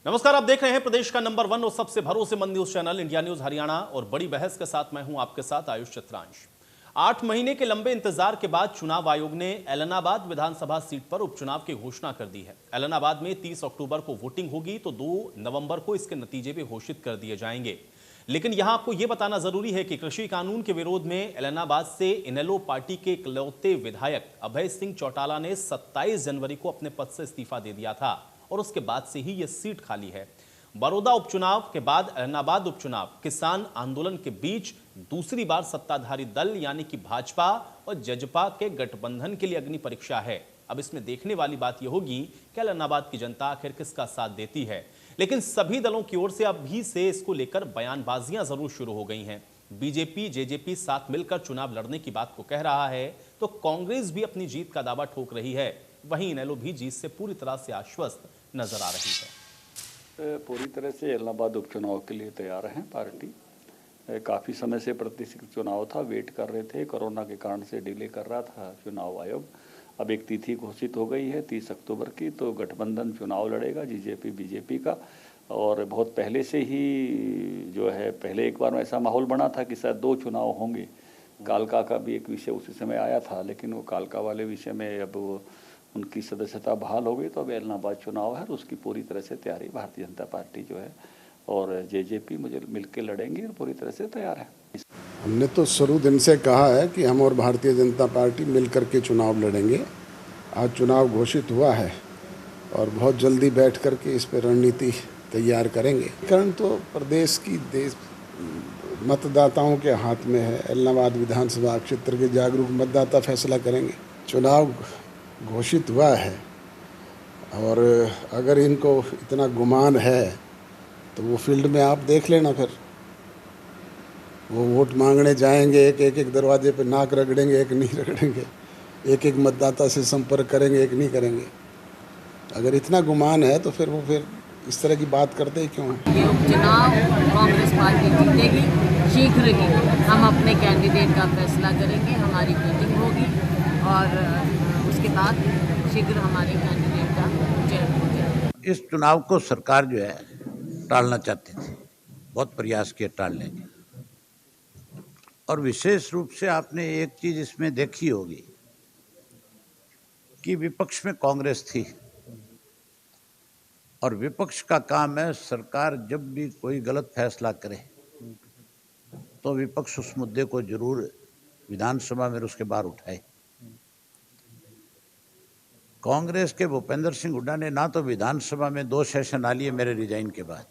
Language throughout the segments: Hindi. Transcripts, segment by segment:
नमस्कार, आप देख रहे हैं प्रदेश का नंबर 1 और सबसे भरोसेमंद news channel India news Haryana और बड़ी बहस के साथ मैं हूं आपके साथ आयुष चित्रांश। 8 महीने के लंबे इंतजार के बाद चुनाव आयोग ने एलनाबाद विधानसभा सीट पर उपचुनाव की घोषणा कर दी है। एलनाबाद में 30 अक्टूबर को वोटिंग होगी तो 2 नवंबर को इसके नतीजे भी घोषित कर दिए जाएंगे। लेकिन यहां आपको यह बताना जरूरी है कि कृषि कानून के विरोध में एलनाबाद से इनेलो पार्टी के इकलौते विधायक अभय सिंह चौटाला ने 27 जनवरी को अपने पद से इस्तीफा दे दिया था और उसके बाद से ही यह सीट खाली है। बड़ौदा उपचुनाव के बाद एलनाबाद उपचुनाव किसान आंदोलन के बीच दूसरी बार सत्ताधारी दल यानी कि भाजपा और जजपा के गठबंधन के लिए अग्नि परीक्षा है। अब इसमें देखने वाली बात यह होगी कि एलनाबाद की जनता आखिर किसका साथ देती है। लेकिन सभी दलों की ओर से अभी से इसको लेकर बयानबाजियां जरूर शुरू हो गई हैं। बीजेपी जेजेपी साथ मिलकर चुनाव लड़ने की बात को कह रहा है तो कांग्रेस भी अपनी जीत का दावा ठोक रही है। वहीं इनेलो भी जीत से पूरी तरह से आश्वस्त नजर आ रही है। पूरी तरह से एलनाबाद उपचुनाव के लिए तैयार हैं पार्टी। काफ़ी समय से प्रतिष्ठित चुनाव था, वेट कर रहे थे, कोरोना के कारण से डिले कर रहा था चुनाव आयोग। अब एक तिथि घोषित हो गई है 30 अक्टूबर की, तो गठबंधन चुनाव लड़ेगा जेजेपी बीजेपी का। और बहुत पहले से ही जो है, पहले एक बार ऐसा माहौल बना था कि शायद 2 चुनाव होंगे। कालका का भी एक विषय उसी समय आया था, लेकिन वो कालका वाले विषय में अब उनकी सदस्यता बहाल हो गई, तो अब एलनाबाद चुनाव है, उसकी पूरी तरह से तैयारी भारतीय जनता पार्टी जो है और जेजेपी मुझे मिलकर लड़ेंगे और पूरी तरह से तैयार है। हमने तो शुरू दिन से कहा है कि हम और भारतीय जनता पार्टी मिलकर के चुनाव लड़ेंगे। आज चुनाव घोषित हुआ है और बहुत जल्दी बैठ कर के इस पर रणनीति तैयार करेंगे। कारण तो प्रदेश की मतदाताओं के हाथ में है। एलनाबाद विधानसभा क्षेत्र के जागरूक मतदाता फैसला करेंगे। चुनाव घोषित हुआ है और अगर इनको इतना गुमान है तो वो फील्ड में आप देख लेना, फिर वो वोट मांगने जाएंगे, एक दरवाजे पे नाक रगड़ेंगे, एक नहीं रगड़ेंगे, एक मतदाता से संपर्क करेंगे, एक नहीं करेंगे। अगर इतना गुमान है तो फिर इस तरह की बात करते ही क्यों हैं? ये उपचुनाव कांग्रेस पार्टी जीतेगी। शीघ्र ही हम अपने कैंडिडेट का फैसला करेंगे, हमारी मीटिंग होगी और उसके बाद शीघ्र हमारे कैंडिडेट का चयन हो जाएगा। इस चुनाव को सरकार जो है टालना चाहती थी, बहुत प्रयास किए टालने के। और विशेष रूप से आपने एक चीज इसमें देखी होगी कि विपक्ष में कांग्रेस थी और विपक्ष का काम है सरकार जब भी कोई गलत फैसला करे तो विपक्ष उस मुद्दे को जरूर विधानसभा में उसके बाहर उठाए। कांग्रेस के भूपेंद्र सिंह हुड्डा ने ना तो विधानसभा में 2 सेशन आ लिए मेरे रिजाइन के बाद,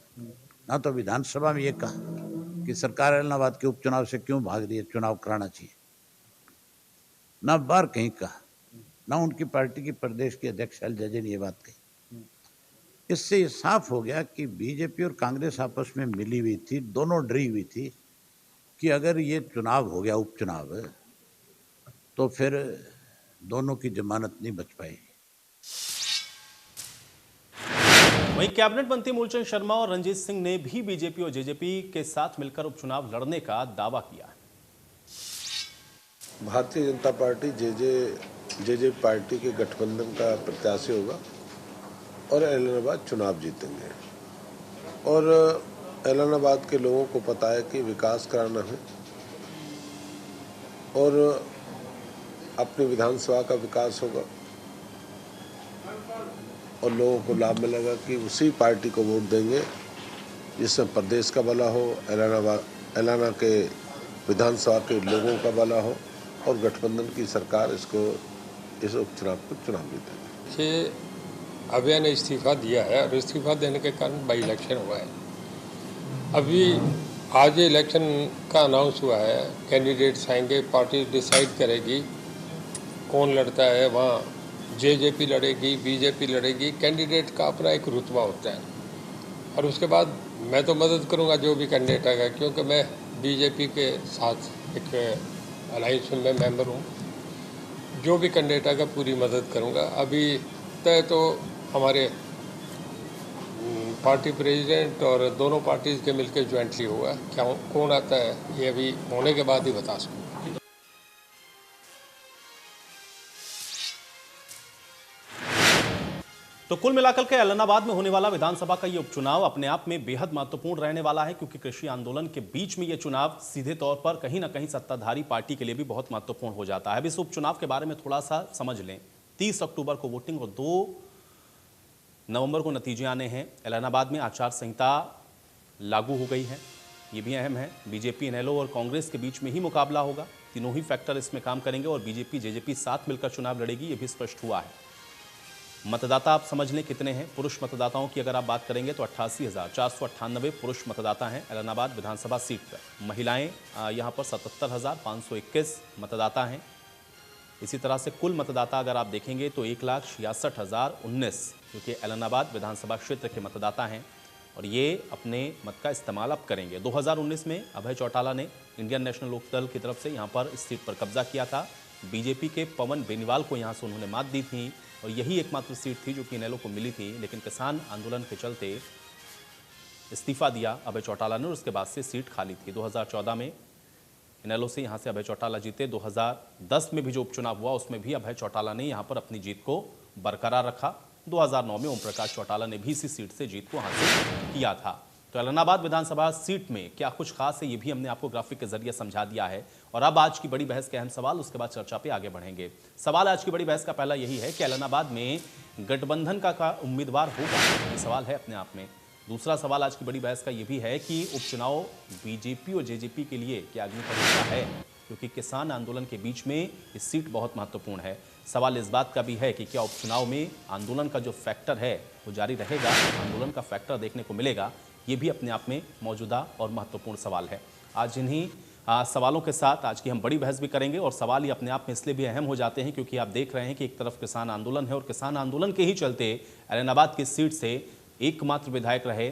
ना तो विधानसभा में ये कहा कि सरकार एलनाबाद के उपचुनाव से क्यों भाग रही है, चुनाव कराना चाहिए, ना बार कहीं कहा, ना उनकी पार्टी की प्रदेश के अध्यक्ष शैलजा जी ने ये बात कही। इससे ये साफ हो गया कि बीजेपी और कांग्रेस आपस में मिली हुई थी, दोनों डरी हुई थी कि अगर ये चुनाव हो गया उपचुनाव तो फिर दोनों की जमानत नहीं बच पाएगी। वहीं कैबिनेट मंत्री मूलचंद शर्मा और रंजीत सिंह ने भी बीजेपी और जेजेपी के साथ मिलकर उपचुनाव लड़ने का दावा किया है। Bharatiya Janata party JJP party के गठबंधन का प्रत्याशी होगा और एलनाबाद चुनाव जीतेंगे। और एलनाबाद के लोगों को पता है कि विकास कराना है और अपनी विधानसभा का विकास होगा और लोगों को लाभ मिलेगा कि उसी पार्टी को वोट देंगे जिसमें प्रदेश का भला हो, एलना के विधानसभा के लोगों का भला हो और गठबंधन की सरकार इस उपचुनाव को चुनाव जीतेगी। अभय ने इस्तीफा दिया है और इस्तीफा देने के कारण बाई इलेक्शन हुआ है। अभी आज इलेक्शन का अनाउंस हुआ है, कैंडिडेट्स आएंगे, पार्टी डिसाइड करेगी कौन लड़ता है। वहाँ जेजेपी लड़ेगी, बीजेपी लड़ेगी, कैंडिडेट का अपना एक रुतबा होता है और उसके बाद मैं तो मदद करूँगा जो भी कैंडिडेट आएगा, क्योंकि मैं बीजेपी के साथ एक अलायंस में मेंबर हूँ। जो भी कैंडिडेट आएगा पूरी मदद करूँगा। अभी तय तो हमारे पार्टी प्रेसिडेंट और दोनों पार्टीज के मिलकर ज्वाइंटली हुआ। क्या कौन आता है ये अभी होने के बाद ही बता सकूँ। तो कुल मिलाकर के ऐलनाबाद में होने वाला विधानसभा का ये उपचुनाव अपने आप में बेहद महत्वपूर्ण रहने वाला है, क्योंकि कृषि आंदोलन के बीच में ये चुनाव सीधे तौर पर कहीं ना कहीं सत्ताधारी पार्टी के लिए भी बहुत महत्वपूर्ण हो जाता है। अब इस उपचुनाव के बारे में थोड़ा सा समझ लें। 30 अक्टूबर को वोटिंग और 2 नवंबर को नतीजे आने हैं। ऐलनाबाद में आचार संहिता लागू हो गई है, ये भी अहम है। बीजेपी, इनेलो और कांग्रेस के बीच में ही मुकाबला होगा। तीनों ही फैक्टर इसमें काम करेंगे और बीजेपी, जेजेपी साथ मिलकर चुनाव लड़ेगी, ये भी स्पष्ट हुआ है। मतदाता आप समझ लें कितने हैं। पुरुष मतदाताओं की अगर आप बात करेंगे तो 88,498 पुरुष मतदाता हैं ऐलनाबाद विधानसभा सीट पर। महिलाएं यहां पर 77,521 मतदाता हैं। इसी तरह से कुल मतदाता अगर आप देखेंगे तो 1,66,019 जो कि ऐलनाबाद विधानसभा क्षेत्र के मतदाता हैं और ये अपने मत का इस्तेमाल अब करेंगे। 2019 में अभय चौटाला ने इंडियन नेशनल लोकदल की तरफ से यहाँ पर इस सीट पर कब्जा किया था। बीजेपी के पवन बेनीवाल को यहाँ से उन्होंने मात दी थी और यही एकमात्र सीट थी जो कि इनेलो को मिली थी, लेकिन किसान आंदोलन के चलते इस्तीफा दिया अभय चौटाला ने और उसके बाद से सीट खाली थी। 2014 में इनेलो से यहाँ से अभय चौटाला जीते। 2010 में भी जो उपचुनाव हुआ उसमें भी अभय चौटाला ने यहाँ पर अपनी जीत को बरकरार रखा। 2009 में ओम प्रकाश चौटाला ने भी इसी सीट से जीत को हासिल किया था। तो ऐलनाबाद विधानसभा सीट में क्या कुछ खास है, ये भी हमने आपको ग्राफिक के जरिए समझा दिया है। और अब आज की बड़ी बहस के अहम सवाल, उसके बाद चर्चा पे आगे बढ़ेंगे। सवाल आज की बड़ी बहस का पहला यही है कि ऐलनाबाद में गठबंधन का उम्मीदवार होगा, ये सवाल है अपने आप में। दूसरा सवाल आज की बड़ी बहस का ये भी है कि उपचुनाव बीजेपी और जेजेपी के लिए क्या अग्नि परीक्षा है, क्योंकि किसान आंदोलन के बीच में ये सीट बहुत महत्वपूर्ण है। सवाल इस बात का भी है कि क्या उपचुनाव में आंदोलन का जो फैक्टर है वो जारी रहेगा, आंदोलन का फैक्टर देखने को मिलेगा, ये भी अपने आप में मौजूदा और महत्वपूर्ण सवाल है। आज इन्हीं सवालों के साथ आज की हम बड़ी बहस भी करेंगे और सवाल ये अपने आप में इसलिए भी अहम हो जाते हैं क्योंकि आप देख रहे हैं कि एक तरफ किसान आंदोलन है और किसान आंदोलन के ही चलते ऐलनाबाद की सीट से एकमात्र विधायक रहे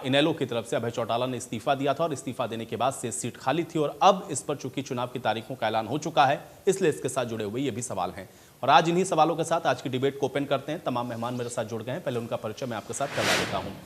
इनेलो की तरफ से अभय चौटाला ने इस्तीफा दिया था और इस्तीफा देने के बाद से सीट खाली थी और अब इस पर चूंकि चुनाव की तारीखों का ऐलान हो चुका है, इसलिए इसके साथ जुड़े हुए ये भी सवाल हैं। और आज इन्हीं सवालों के साथ आज की डिबेट को ओपन करते हैं। तमाम मेहमान मेरे साथ जुड़ गए हैं, पहले उनका परिचय मैं आपके साथ करवा देता हूँ।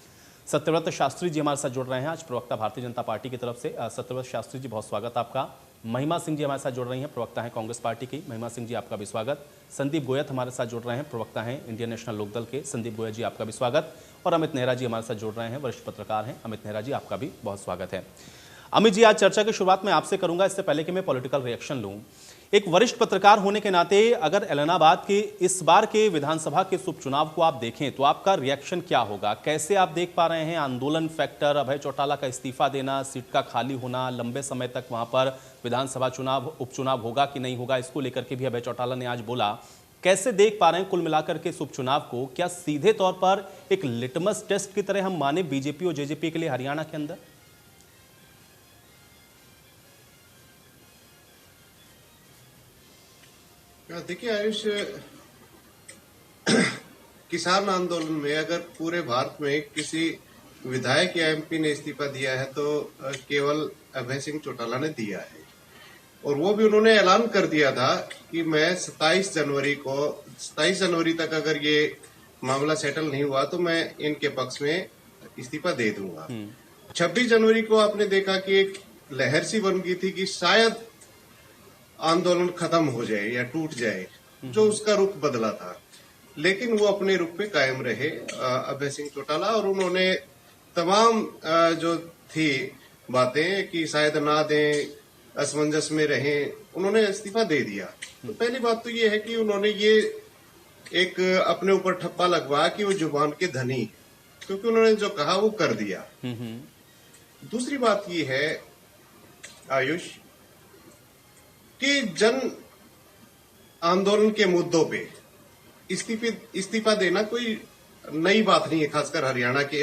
सत्यव्रत शास्त्री जी हमारे साथ जुड़ रहे हैं, आज प्रवक्ता भारतीय जनता पार्टी की तरफ से। सत्यव्रत शास्त्री जी, बहुत स्वागत आपका। महिमा सिंह जी हमारे साथ जुड़ रही हैं, प्रवक्ता हैं कांग्रेस पार्टी की। महिमा सिंह जी, आपका भी स्वागत। संदीप गोयत हमारे साथ जुड़ रहे हैं, प्रवक्ता हैं इंडियन नेशनल लोकदल के। संदीप गोयत जी, आपका भी स्वागत। और अमित नेहरा जी हमारे साथ जुड़ रहे हैं, वरिष्ठ पत्रकार हैं। अमित नेहरा जी, आपका भी बहुत स्वागत है। अमित जी, आज चर्चा की शुरुआत मैं आपसे करूंगा, इससे पहले कि मैं पॉलिटिकल रिएक्शन लूं। एक वरिष्ठ पत्रकार होने के नाते अगर ऐलनाबाद के इस बार के विधानसभा के उपचुनाव को आप देखें तो आपका रिएक्शन क्या होगा? कैसे आप देख पा रहे हैं आंदोलन फैक्टर, अभय चौटाला का इस्तीफा देना, सीट का खाली होना, लंबे समय तक वहां पर विधानसभा उपचुनाव होगा कि नहीं होगा, इसको लेकर के भी अभय चौटाला ने आज बोला। कैसे देख पा रहे हैं कुल मिलाकर के इस उपचुनाव को? क्या सीधे तौर पर एक लिटमस टेस्ट की तरह हम माने बीजेपी और जेजेपी के लिए हरियाणा के अंदर? देखिए आयुष, किसान आंदोलन में अगर पूरे भारत में किसी विधायक या एमपी ने इस्तीफा दिया है तो केवल अभय सिंह चौटाला ने दिया है। और वो भी उन्होंने ऐलान कर दिया था कि मैं 27 जनवरी तक अगर ये मामला सेटल नहीं हुआ तो मैं इनके पक्ष में इस्तीफा दे दूंगा। 26 जनवरी को आपने देखा कि एक लहर सी बन गई थी कि शायद आंदोलन खत्म हो जाए या टूट जाए, जो उसका रुख बदला था, लेकिन वो अपने रुख पे कायम रहे अभय सिंह चौटाला। और उन्होंने तमाम जो थी बातें कि शायद ना दें, असमंजस में रहें, उन्होंने इस्तीफा दे दिया। तो पहली बात तो ये है कि उन्होंने ये एक अपने ऊपर ठप्पा लगवाया कि वो जुबान के धनी, क्योंकि उन्होंने जो कहा वो कर दिया। दूसरी बात ये है आयुष कि जन आंदोलन के मुद्दों पे इस्तीफा देना कोई नई बात नहीं है, खासकर हरियाणा के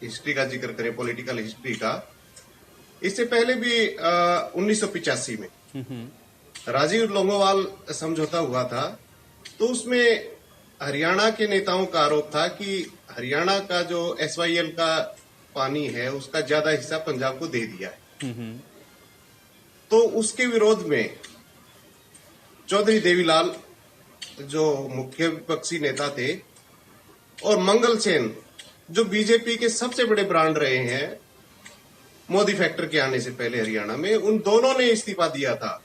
हिस्ट्री का जिक्र करें, पॉलिटिकल हिस्ट्री का। इससे पहले भी 1985 में राजीव लोंगोवाल समझौता हुआ था, तो उसमें हरियाणा के नेताओं का आरोप था कि हरियाणा का जो SYL का पानी है उसका ज्यादा हिस्सा पंजाब को दे दिया है। तो उसके विरोध में चौधरी देवीलाल जो मुख्य विपक्षी नेता थे और मंगल सेन जो बीजेपी के सबसे बड़े ब्रांड रहे हैं मोदी फैक्टर के आने से पहले हरियाणा में, उन दोनों ने इस्तीफा दिया था।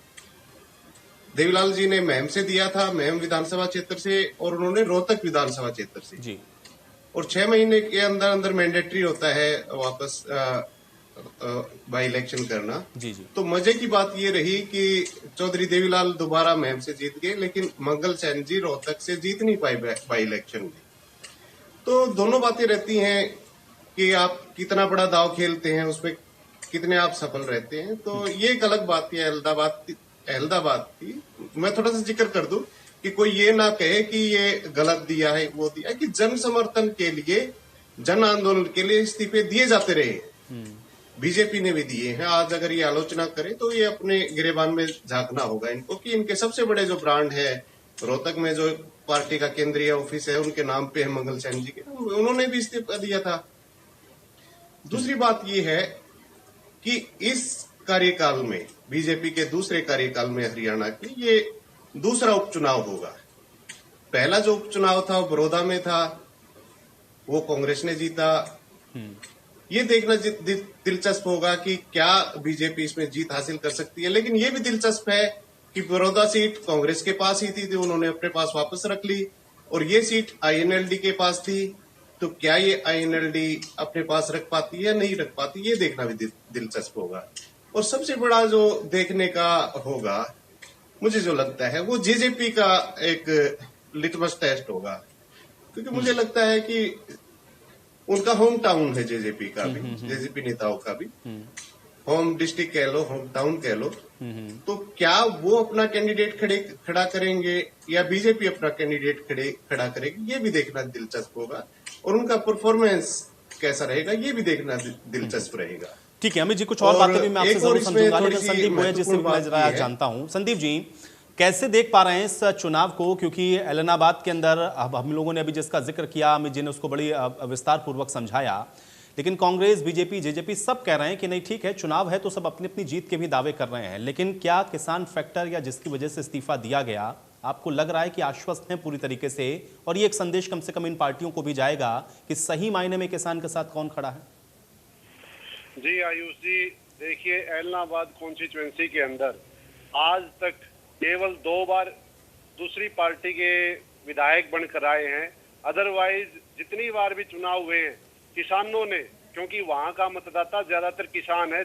देवीलाल जी ने महम से दिया था, महम विधानसभा क्षेत्र से, और उन्होंने रोहतक विधानसभा क्षेत्र से जी। और 6 महीने के अंदर अंदर मैंडेटरी होता है वापस बाई इलेक्शन करना। जी जी। तो मजे की बात ये रही कि चौधरी देवीलाल दोबारा महम से जीत गए, लेकिन मंगल सेन जी रोहतक से जीत नहीं पाए बाई इलेक्शन में। तो दोनों बातें रहती हैं कि आप कितना बड़ा दाव खेलते हैं, उसमें कितने आप सफल रहते हैं। तो ये एक अलग बात थी, अहमदाबाद थी। मैं थोड़ा सा जिक्र कर दूं कि कोई ये ना कहे कि ये गलत दिया है, वो दिया है, कि जन समर्थन के लिए, जन आंदोलन के लिए इस्तीफे दिए जाते रहे। बीजेपी ने भी दिए हैं। आज अगर ये आलोचना करे तो ये अपने गिरेबान में झांकना होगा इनको, कि इनके सबसे बड़े जो ब्रांड है रोहतक में, जो पार्टी का केंद्रीय ऑफिस है, उनके नाम पे है मंगल सेन जी के, उन्होंने भी इस्तीफा दिया था। दूसरी बात ये है कि इस कार्यकाल में, बीजेपी के दूसरे कार्यकाल में हरियाणा के, ये दूसरा उपचुनाव होगा। पहला जो उपचुनाव था वो बड़ौदा में था, वो कांग्रेस ने जीता। ये देखना दिलचस्प होगा कि क्या बीजेपी इसमें जीत हासिल कर सकती है। लेकिन ये भी दिलचस्प है कि बड़ौदा सीट कांग्रेस के पास ही थी, उन्होंने अपने पास वापस रख ली, और ये सीट आईएनएलडी के पास थी। तो क्या ये आईएनएलडी अपने पास रख पाती है या नहीं रख पाती, ये देखना भी दिलचस्प होगा। और सबसे बड़ा जो देखने का होगा, मुझे जो लगता है, वो जेजेपी का एक लिटमस टेस्ट होगा। क्योंकि मुझे लगता है कि उनका होम टाउन है जेजेपी का भी, जेजेपी नेताओं का भी होम डिस्ट्रिक्ट कह लो, होम टाउन कह लो। तो क्या वो अपना कैंडिडेट खड़ा करेंगे या बीजेपी अपना कैंडिडेट खड़ा करेगी, ये भी देखना दिलचस्प होगा। और उनका परफॉर्मेंस कैसा रहेगा, ये भी देखना दिलचस्प रहेगा। ठीक है अमित जी, कुछ और बातें भी मैं आपसे जरूर समझूंगा, लेकिन संदीप गोयल जी से मैं जरा जानता हूं। संदीप जी, कैसे देख पा रहे हैं इस चुनाव को? क्योंकि एलनाबाद के अंदर अब हम लोगों ने अभी जिसका जिक्र किया, अमित जी ने उसको बड़ी विस्तार पूर्वक समझाया, लेकिन कांग्रेस, बीजेपी, जेजेपी सब कह रहे हैं कि नहीं ठीक है, चुनाव है तो सब अपनी अपनी जीत के भी दावे कर रहे हैं। लेकिन क्या किसान फैक्टर या जिसकी वजह से इस्तीफा दिया गया, आपको लग रहा है कि आश्वस्त हैं पूरी तरीके से, और ये एक संदेश कम से कम इन पार्टियों को भी जाएगा कि सही मायने में किसान के साथ कौन खड़ा है? जी आयुष जी, देखिए एलनाबाद कॉन्स्टिट्यूएंसी के अंदर आज तक केवल 2 बार दूसरी पार्टी के विधायक बनकर आए हैं। अदरवाइज जितनी बार भी चुनाव हुए हैं, किसानों ने, क्योंकि वहां का मतदाता ज्यादातर किसान है,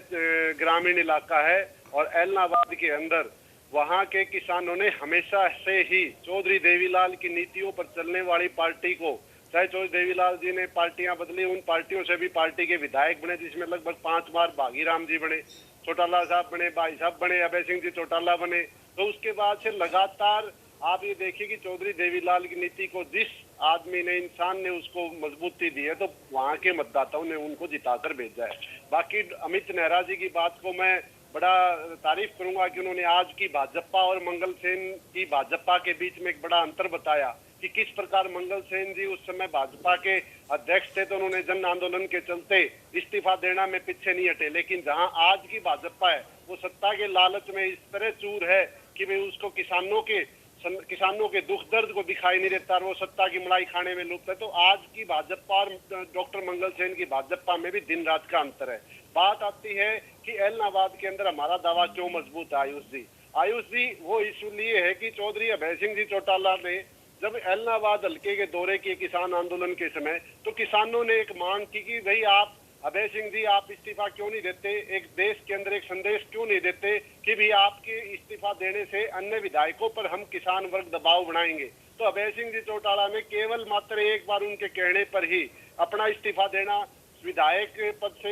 ग्रामीण इलाका है, और एलनाबाद के अंदर वहां के किसानों ने हमेशा से ही चौधरी देवीलाल की नीतियों पर चलने वाली पार्टी को, चाहे चौधरी देवीलाल जी ने पार्टियां बदली, उन पार्टियों से भी पार्टी के विधायक बने, जिसमें लगभग 5 बार भागीराम जी बने, चौटाला साहब बने, भाई साहब बने, अभय सिंह जी चौटाला बने। तो उसके बाद से लगातार आप ये देखिए कि चौधरी देवीलाल की नीति को जिस आदमी ने, इंसान ने उसको मजबूती दी है, तो वहां के मतदाताओं ने उनको जिताकर भेजा है। बाकी अमित नेहरा जी की बात को मैं बड़ा तारीफ करूंगा कि उन्होंने आज की भाजपा और मंगल सेन की भाजपा के बीच में एक बड़ा अंतर बताया कि किस प्रकार मंगल सेन जी उस समय भाजपा के अध्यक्ष थे, तो उन्होंने जन आंदोलन के चलते इस्तीफा देना में पीछे नहीं हटे। लेकिन जहां आज की भाजपा है, वो सत्ता के लालच में इस तरह चूर है कि भाई उसको किसानों के दुख दर्द को दिखाई नहीं देता, और वो सत्ता की मलाई खाने में लुप्त है। तो आज की भाजपा और डॉक्टर मंगल सेन की भाजपा में भी दिन रात का अंतर है। बात आती है कि एलनाबाद के अंदर हमारा दावा क्यों मजबूत है आयुष जी, वो इसलिए है कि चौधरी अभय सिंह जी चौटाला ने जब एलनाबाद हल्के के दौरे किए किसान आंदोलन के समय, तो किसानों ने एक मांग की कि भाई आप अभय सिंह जी आप इस्तीफा क्यों नहीं देते, एक देश के अंदर एक संदेश क्यों नहीं देते कि भी आपके इस्तीफा देने से अन्य विधायकों पर हम किसान वर्ग दबाव बनाएंगे। तो अभय सिंह जी चौटाला ने केवल मात्र एक बार उनके कहने पर ही अपना इस्तीफा देना विधायक पद से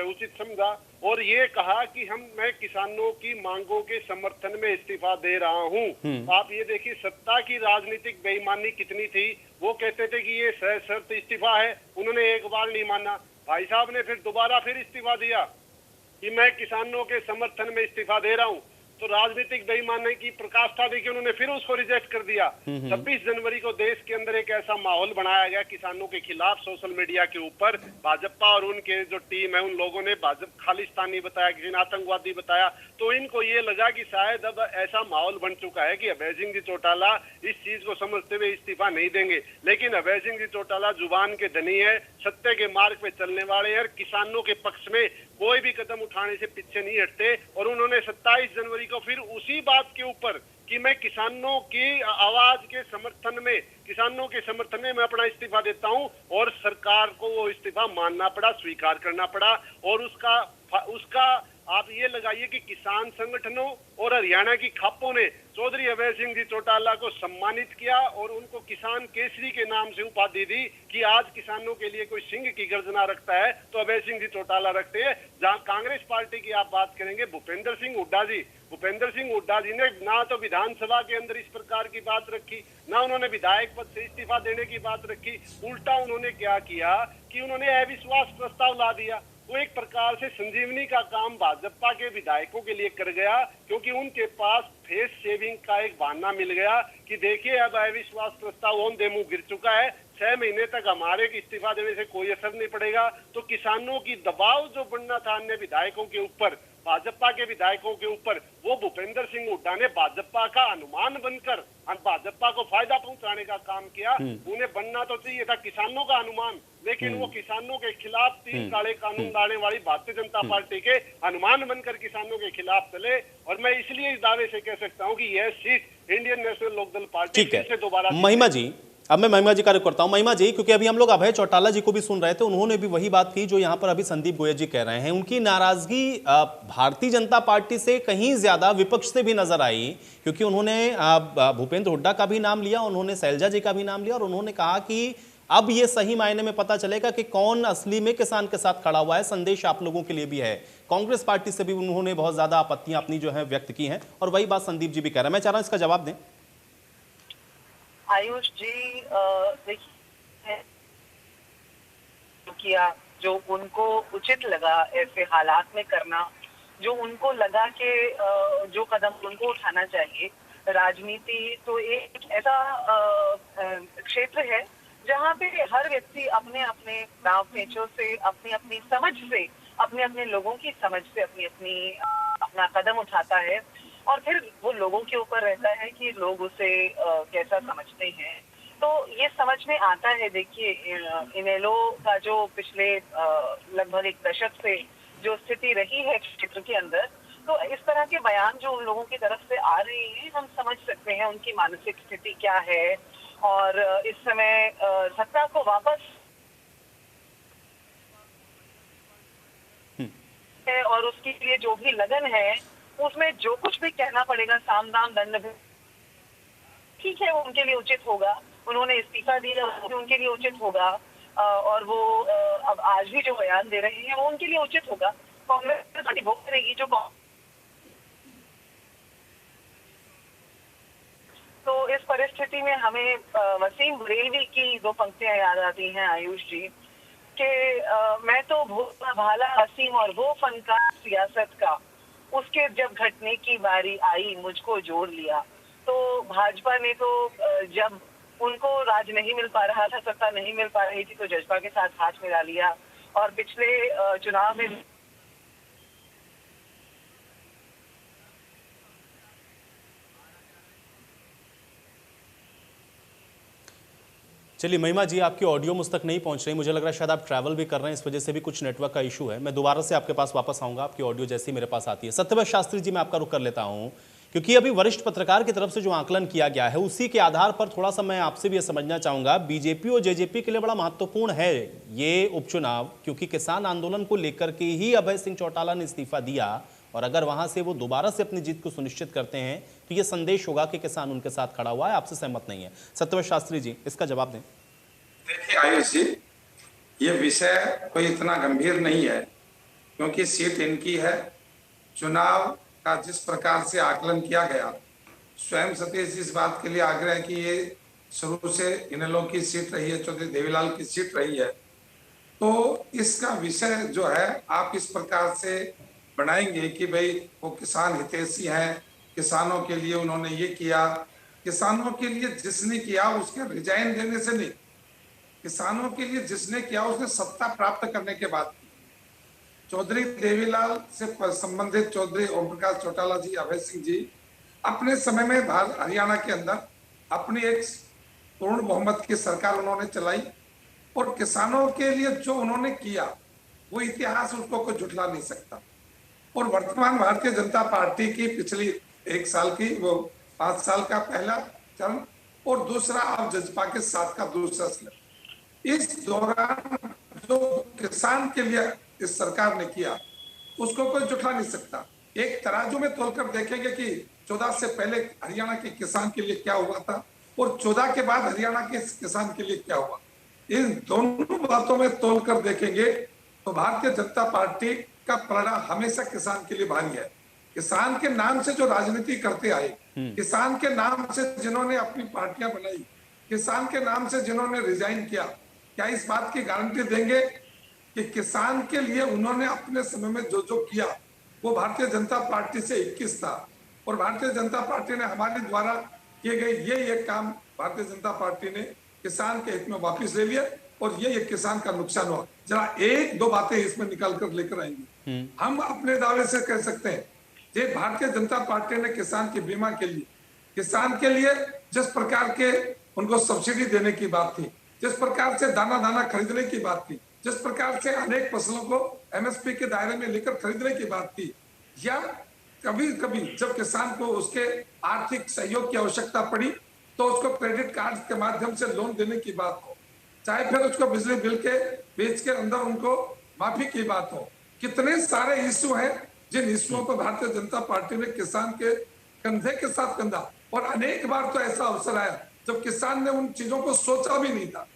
उचित समझा, और ये कहा कि मैं किसानों की मांगों के समर्थन में इस्तीफा दे रहा हूँ। आप ये देखिए सत्ता की राजनीतिक बेईमानी कितनी थी। वो कहते थे कि ये सशर्त इस्तीफा है, उन्होंने एक बार नहीं माना, भाई साहब ने फिर दोबारा इस्तीफा दिया कि मैं किसानों के समर्थन में इस्तीफा दे रहा हूँ। तो राजनीतिक बेईमानी की प्रकाष्ठा देखिए उन्होंने फिर उसको रिजेक्ट कर दिया। 26 जनवरी को देश के अंदर एक ऐसा माहौल बनाया गया किसानों के खिलाफ सोशल मीडिया के ऊपर। भाजपा और उनके जो टीम है उन लोगों ने भाजपा खालिस्तानी बताया, किसी ने आतंकवादी बताया। तो इनको ये लगा कि शायद अब ऐसा माहौल बन चुका है कि अभय सिंह जी चौटाला इस चीज को समझते हुए इस्तीफा नहीं देंगे। लेकिन अभय सिंह जी चौटाला जुबान के धनी है, सत्य के मार्ग पे चलने वाले हैं, किसानों के पक्ष में कोई भी कदम उठाने से पीछे नहीं हटते। और उन्होंने 27 जनवरी को फिर उसी बात के ऊपर कि मैं किसानों की आवाज के समर्थन में, किसानों के समर्थन में मैं अपना इस्तीफा देता हूं, और सरकार को वो इस्तीफा मानना पड़ा, स्वीकार करना पड़ा। और उसका आप ये लगाइए कि किसान संगठनों और हरियाणा की खापों ने चौधरी अभय सिंह जी चौटाला को सम्मानित किया और उनको किसान केसरी के नाम से उपाधि दी कि आज किसानों के लिए कोई सिंह की गर्जना रखता है तो अभय सिंह जी चौटाला रखते हैं। जहां कांग्रेस पार्टी की आप बात करेंगे, भूपेंद्र सिंह हुड्डा जी ने ना तो विधानसभा के अंदर इस प्रकार की बात रखी, ना उन्होंने विधायक पद से इस्तीफा देने की बात रखी। उल्टा उन्होंने क्या किया कि उन्होंने अविश्वास प्रस्ताव ला दिया। वो एक प्रकार से संजीवनी का काम भाजपा के विधायकों के लिए कर गया, क्योंकि उनके पास फेस सेविंग का एक बहाना मिल गया कि देखिए अब अविश्वास प्रस्ताव ओन दे मुंह गिर चुका है, 6 महीने तक हमारे इस्तीफा देने से कोई असर नहीं पड़ेगा। तो किसानों की दबाव जो बनना था अन्य विधायकों के ऊपर, भाजपा के विधायकों के ऊपर, वो भूपेंद्र सिंह हुड्डा ने भाजपा का अनुमान बनकर भाजपा को फायदा पहुंचाने का काम किया। उन्हें बनना तो चाहिए था किसानों का अनुमान, लेकिन वो किसानों के खिलाफ 3 काले कानून लाने वाली भारतीय जनता पार्टी के अनुमान बनकर किसानों के खिलाफ चले। और मैं इसलिए इस दावे से कह सकता हूं कि यह seat Indian National Lokdal party फिर से दोबारा। महिमा जी, अब मैं महिमा जी का रुख करता हूं। महिमा जी, क्योंकि अभी हम लोग अभय चौटाला जी को भी सुन रहे थे, उन्होंने भी वही बात की जो यहां पर अभी संदीप गोयल जी कह रहे हैं। उनकी नाराजगी भारतीय जनता पार्टी से कहीं ज्यादा विपक्ष से भी नजर आई, क्योंकि उन्होंने भूपेंद्र हुड्डा का भी नाम लिया, उन्होंने शैलजा जी का भी नाम लिया, और उन्होंने कहा कि अब ये सही मायने में पता चलेगा कि कौन असली में किसान के साथ खड़ा हुआ है। संदेश आप लोगों के लिए भी है। कांग्रेस पार्टी से भी उन्होंने बहुत ज्यादा आपत्तियां अपनी जो है व्यक्त की हैं, और वही बात संदीप जी भी कह रहे हैं। मैं चाह रहा हूं इसका जवाब दें। आयुष जी, देखिए किया जो उनको उचित लगा ऐसे हालात में करना, जो उनको लगा कि जो कदम उनको उठाना चाहिए। राजनीति तो एक ऐसा क्षेत्र है जहाँ पे हर व्यक्ति अपने अपने दांव पेचों से, अपनी अपनी समझ से, अपने अपने लोगों की समझ से अपना कदम उठाता है, और फिर वो लोगों के ऊपर रहता है कि लोग उसे कैसा समझते हैं। तो ये समझ में आता है। देखिए, इनेलो का जो पिछले लगभग 1 दशक से जो स्थिति रही है क्षेत्र के अंदर, तो इस तरह के बयान जो उन लोगों की तरफ से आ रहे हैं, हम समझ सकते हैं उनकी मानसिक स्थिति क्या है। और इस समय सत्ता को वापस है, और उसके लिए जो भी लगन है, उसमें जो कुछ भी कहना पड़ेगा, साम दाम दंड भी, ठीक है, वो उनके लिए उचित होगा। उन्होंने इस्तीफा दिया, वो उनके लिए उचित होगा। और वो अब आज भी जो बयान दे रहे हैं वो उनके लिए उचित होगा। कांग्रेस पार्टी वो करेगी जो, तो इस परिस्थिति में हमें वसीम बरेलवी की 2 पंक्तियां याद आती हैं आयुष जी, कि मैं तो भोला भाला हसीम और वो फनकार सियासत का, उसके जब घटने की बारी आई मुझको जोड़ लिया। तो भाजपा ने तो जब उनको राज नहीं मिल पा रहा था, सत्ता नहीं मिल पा रही थी, तो जजपा के साथ हाथ मिला लिया। और पिछले चुनाव में चलिए महिमा जी, आपकी ऑडियो मुझ तक नहीं पहुंच रही। मुझे लग रहा है शायद आप ट्रैवल भी कर रहे हैं, इस वजह से भी कुछ नेटवर्क का इशू है। मैं दोबारा से आपके पास वापस आऊंगा, आपकी ऑडियो जैसी मेरे पास आती है। सत्यव्रत शास्त्री जी, मैं आपका रुख कर लेता हूं, क्योंकि अभी वरिष्ठ पत्रकार की तरफ से जो आकलन किया गया है, उसी के आधार पर थोड़ा सा मैं आपसे भी यह समझना चाहूंगा। बीजेपी और जेजेपी के लिए बड़ा महत्वपूर्ण है ये उपचुनाव, क्योंकि किसान आंदोलन को लेकर के ही अभय सिंह चौटाला ने इस्तीफा दिया, और अगर वहां से वो दोबारा से अपनी जीत को सुनिश्चित करते हैं तो ये संदेश होगा कि किसान उनके साथ खड़ा हुआ है। आपसे सहमत नहीं है? सत्यव्रत शास्त्री जी, इसका जवाब दें। देखिए आयुष जी, ये विषय कोई इतना गंभीर नहीं है, क्योंकि सीट इनकी है। चुनाव का जिस प्रकार से आकलन किया गया, स्वयं सतीश जी इस बात के लिए आग्रह है कि ये शुरू से इनेलो की सीट रही है, चौधरी देवीलाल की सीट रही है, तो इसका विषय जो है आप इस प्रकार से बनाएंगे कि भाई वो किसान हितैषी हैं, किसानों के लिए उन्होंने ये किया। किसानों के लिए जिसने किया उसके रिजाइन देने से नहीं, किसानों के लिए जिसने किया उसने सत्ता प्राप्त करने के बाद। चौधरी देवीलाल से संबंधित चौधरी ओम प्रकाश चौटाला जी, अभय सिंह जी अपने समय में हरियाणा के अंदर अपनी एक पूर्ण बहुमत की सरकार उन्होंने चलाई, और किसानों के लिए जो उन्होंने किया वो इतिहास उसको कोई झुठला नहीं सकता। और वर्तमान भारतीय जनता पार्टी की पिछली 1 साल की वो 5 साल का पहला टर्म और दूसरा अब जजपा के साथ का दूसरा स्लैब। इस दौरान जो किसान के लिए इस सरकार ने किया उसको कोई जुटा नहीं सकता। एक तराजू में तोलकर देखेंगे कि 14 से पहले हरियाणा के किसान के लिए क्या हुआ था और 14 के बाद हरियाणा के किसान के लिए क्या हुआ। इन दोनों बातों में तोलकर देखेंगे तो भारतीय जनता पार्टी का परिणाम हमेशा किसान के लिए भारी है। किसान के नाम से जो राजनीति करते आए, किसान के नाम से जिन्होंने अपनी पार्टियां बनाई, किसान के नाम से जिन्होंने रिजाइन किया, क्या इस बात की गारंटी देंगे कि किसान के लिए उन्होंने अपने समय में जो जो किया वो भारतीय जनता पार्टी से 21 था और भारतीय जनता पार्टी ने हमारे द्वारा किए गए ये काम भारतीय जनता पार्टी ने किसान के हित में वापस ले लिया और ये किसान का नुकसान हुआ। जरा एक दो बातें इसमें निकाल कर लेकर आएंगे। हम अपने दावे से कह सकते हैं कि भारतीय जनता पार्टी ने किसान के बीमा के लिए, किसान के लिए जिस प्रकार के उनको सब्सिडी देने की बात थी, जिस प्रकार से दाना खरीदने की बात थी, जिस प्रकार से अनेक फसलों को एमएसपी के दायरे में लेकर खरीदने की बात थी, या कभी कभी जब किसान को उसके आर्थिक सहयोग की आवश्यकता पड़ी तो उसको क्रेडिट कार्ड के माध्यम से लोन देने की बात हो, चाहे फिर उसको बिजली बिल के बेच के अंदर उनको माफी की बात हो, कितने सारे इश्यू हैं जिन इश्यूओं पर भारतीय जनता पार्टी ने किसान के कंधे के साथ कंधा, और अनेक बार तो ऐसा अवसर आया जब किसान ने उन चीजों को सोचा भी नहीं था।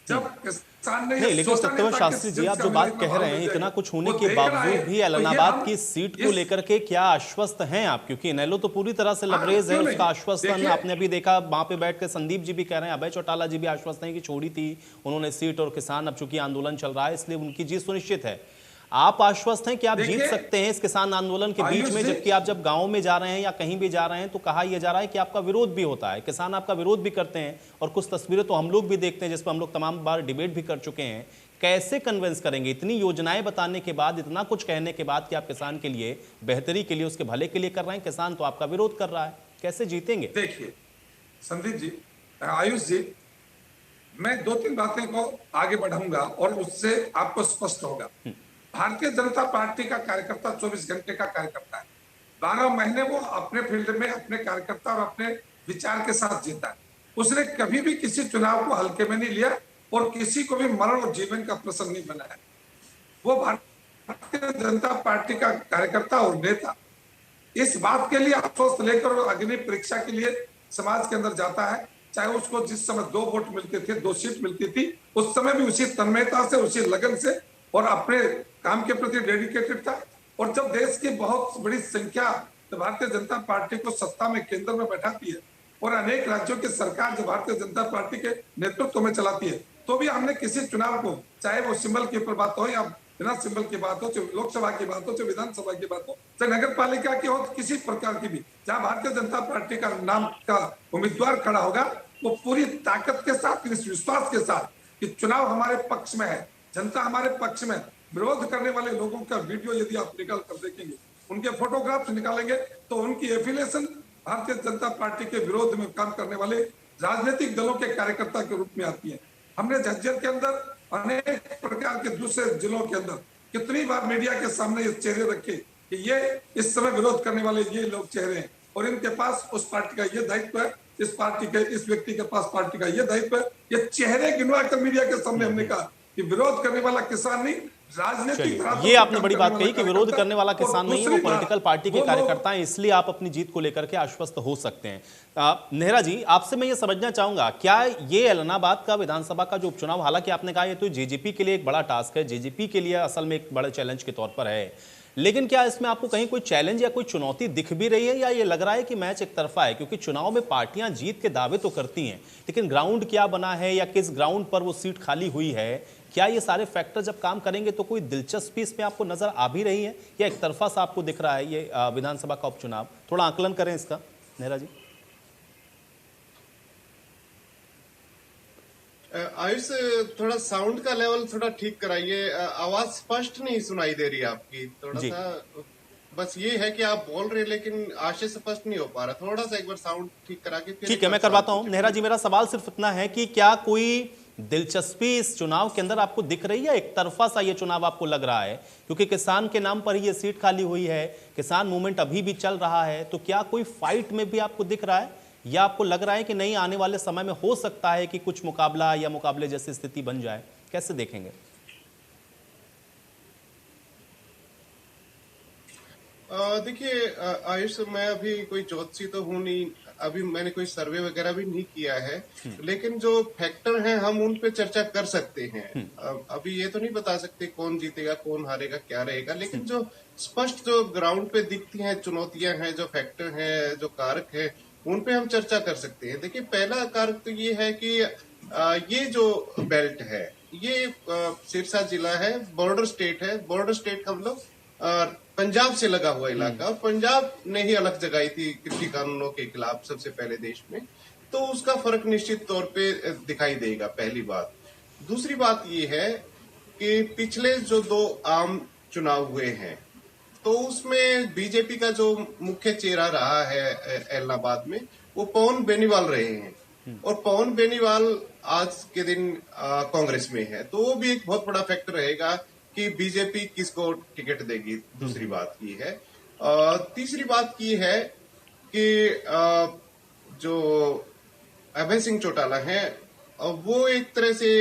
जब किसान ने नहीं, लेकिन सत्यव्रत शास्त्री जी, आप जो बात कह रहे हैं, इतना कुछ होने के बावजूद भी एलनाबाद की सीट को लेकर के क्या आश्वस्त हैं आप? क्योंकि इनेलो तो पूरी तरह से लबरेज है, उसका आश्वासन आपने अभी देखा, वहां पे बैठ के संदीप जी भी कह रहे हैं, अभय चौटाला जी भी आश्वस्त हैं कि छोड़ी थी उन्होंने सीट, और किसान अब चूंकि आंदोलन चल रहा है इसलिए उनकी जीत सुनिश्चित है। आप आश्वस्त हैं कि आप जीत सकते हैं इस किसान आंदोलन के बीच में, जबकि आप जब गांव में जा रहे हैं या कहीं भी जा रहे हैं तो कहा यह जा रहा है कि आपका विरोध भी होता है, किसान आपका विरोध भी करते हैं, और कुछ तस्वीरें तो हम लोग भी देखते हैं जिस पर हम लोग तमाम बार डिबेट भी कर चुके हैं। कैसे कन्विंस करेंगे इतनी योजनाएं बताने के बाद, इतना कुछ कहने के बाद कि आप किसान के लिए, बेहतरी के लिए, उसके भले के लिए कर रहे हैं, किसान तो आपका विरोध कर रहा है, कैसे जीतेंगे? देखिए संदीप जी, आयुष जी, मैं 2-3 बातें को आगे बढ़ाऊंगा और उससे आपको स्पष्ट होगा। भारतीय जनता पार्टी का कार्यकर्ता 24 घंटे का कार्यकर्ता है। 12 महीने वो अपने फील्ड में अपने कार्यकर्ता और अपने विचार के साथ जीता है। उसने कभी भी किसी चुनाव को हल्के में नहीं लिया और किसी को भी मरण और जीवन का प्रसंग नहीं बनाया। वो भारतीय जनता पार्टी का कार्यकर्ता और नेता इस बात के लिए आश्वस्त लेकर अग्नि परीक्षा के लिए समाज के अंदर जाता है, चाहे उसको जिस समय 2 वोट मिलते थे, 2 सीट मिलती थी, उस समय भी उसी तन्मयता से, उसी लगन से और अपने काम के प्रति डेडिकेटेड था। और जब देश की बहुत बड़ी संख्या भारतीय जनता पार्टी को सत्ता में केंद्र में बैठाती है और अनेक राज्यों की सरकार जब भारतीय जनता पार्टी के नेतृत्व में चलाती है, तो भी हमने किसी चुनाव को, चाहे वो सिंबल के ऊपर बात हो या बिना सिंबल की बात हो, चाहे लोकसभा की बात हो, चाहे विधानसभा की बात हो, चाहे नगर पालिका की हो, किसी प्रकार की भी, जहां भारतीय जनता पार्टी का नाम का उम्मीदवार खड़ा होगा, वो पूरी ताकत के साथ, इस विश्वास के साथ कि चुनाव हमारे पक्ष में है, जनता हमारे पक्ष में, विरोध करने वाले लोगों का वीडियो यदि आप निकाल कर देखेंगे, उनके फोटोग्राफ्स निकालेंगे, तो उनकी एफिलिएशन भारतीय जनता पार्टी के विरोध में काम करने वाले राजनीतिक दलों के कार्यकर्ता के रूप में आती है। हमने झज्जर के अंदर, अनेक प्रकार के दूसरे जिलों के अंदर कितनी बार मीडिया के सामने ये चेहरे रखे कि ये इस समय विरोध करने वाले ये लोग चेहरे हैं और इनके पास उस पार्टी का ये दायित्व है, इस पार्टी के, इस व्यक्ति के पास पार्टी का ये दायित्व है। ये चेहरे गिनवा कर मीडिया के सामने हमने कहा कि विरोध करने वाला किसान नहीं, राजनीतिक, ये आपने बड़ी बात कही कि विरोध करने वाला किसान नहीं है, वो पॉलिटिकल पार्टी के कार्यकर्ता हैं, इसलिए आप अपनी जीत को लेकर के आश्वस्त हो सकते हैं। नेहरा जी, आपसे मैं ये समझना चाहूंगा, क्या ये एलनाबाद का विधानसभा का जो उपचुनाव, हालांकि आपने कहा ये तो जेजेपी के लिए एक बड़ा टास्क है, जेजेपी के लिए असल में एक बड़े चैलेंज के तौर पर है, लेकिन क्या इसमें आपको कहीं कोई चैलेंज या कोई चुनौती दिख भी रही है, या ये लग रहा है कि मैच एक तरफा है? क्योंकि चुनाव में पार्टियां जीत के दावे तो करती हैं, लेकिन ग्राउंड क्या बना है या किस ग्राउंड पर वो सीट खाली हुई है, क्या ये सारे फैक्टर जब काम करेंगे तो कोई दिलचस्पी इसमें आपको नजर आ भी रही है, या एक तरफा सा आपको दिख रहा है ये विधानसभा का उपचुनाव? थोड़ा आकलन करें इसका नेहरा जी। आयुष, थोड़ा साउंड का लेवल थोड़ा ठीक कराइए, आवाज स्पष्ट नहीं सुनाई दे रही आपकी, थोड़ा सा, बस ये है कि आप बोल रहे हैं लेकिन आशय स्पष्ट नहीं हो पा रहा, थोड़ा सा एक बार साउंड ठीक करा के। ठीक है, मैं करवाता हूं। नेहरा जी, मेरा सवाल सिर्फ इतना है कि क्या कोई दिलचस्पी इस चुनाव के अंदर आपको दिख रही है? एक तरफा सा ये चुनाव आपको लग रहा है क्योंकि किसान के नाम पर ही ये सीट खाली हुई है, किसान मूवमेंट अभी भी चल रहा है, तो क्या कोई फाइट में भी आपको दिख रहा है या आपको लग रहा है कि नहीं आने वाले समय में हो सकता है कि कुछ मुकाबला या मुकाबले जैसी स्थिति बन जाए? कैसे देखेंगे? देखिए आयुष, मैं अभी कोई ज्योतिषी तो हूं नहीं, अभी मैंने कोई सर्वे वगैरह भी नहीं किया है, लेकिन जो फैक्टर हैं हम उन पे चर्चा कर सकते हैं। अभी ये तो नहीं बता सकते कौन जीतेगा कौन हारेगा क्या रहेगा, लेकिन जो स्पष्ट जो ग्राउंड पे दिखती हैं चुनौतियां हैं, जो फैक्टर हैं, जो कारक है, उन पे हम चर्चा कर सकते हैं। देखिए पहला कारक तो ये है कि ये जो बेल्ट है ये सिरसा जिला है, बॉर्डर स्टेट है। बॉर्डर स्टेट का मतलब पंजाब से लगा हुआ इलाका, और पंजाब ने ही अलग जगाई थी कृषि कानूनों के खिलाफ सबसे पहले देश में, तो उसका फर्क निश्चित तौर पे दिखाई देगा, पहली बात। दूसरी बात ये है कि पिछले जो 2 आम चुनाव हुए हैं तो उसमें बीजेपी का जो मुख्य चेहरा रहा है एलनाबाद में वो पवन बेनीवाल रहे हैं, और पवन बेनीवाल आज के दिन कांग्रेस में है, तो वो भी एक बहुत बड़ा फैक्टर रहेगा कि बीजेपी किसको टिकट देगी। दूसरी बात की है। तीसरी बात की है कि जो अभय सिंह चौटाला है वो एक तरह से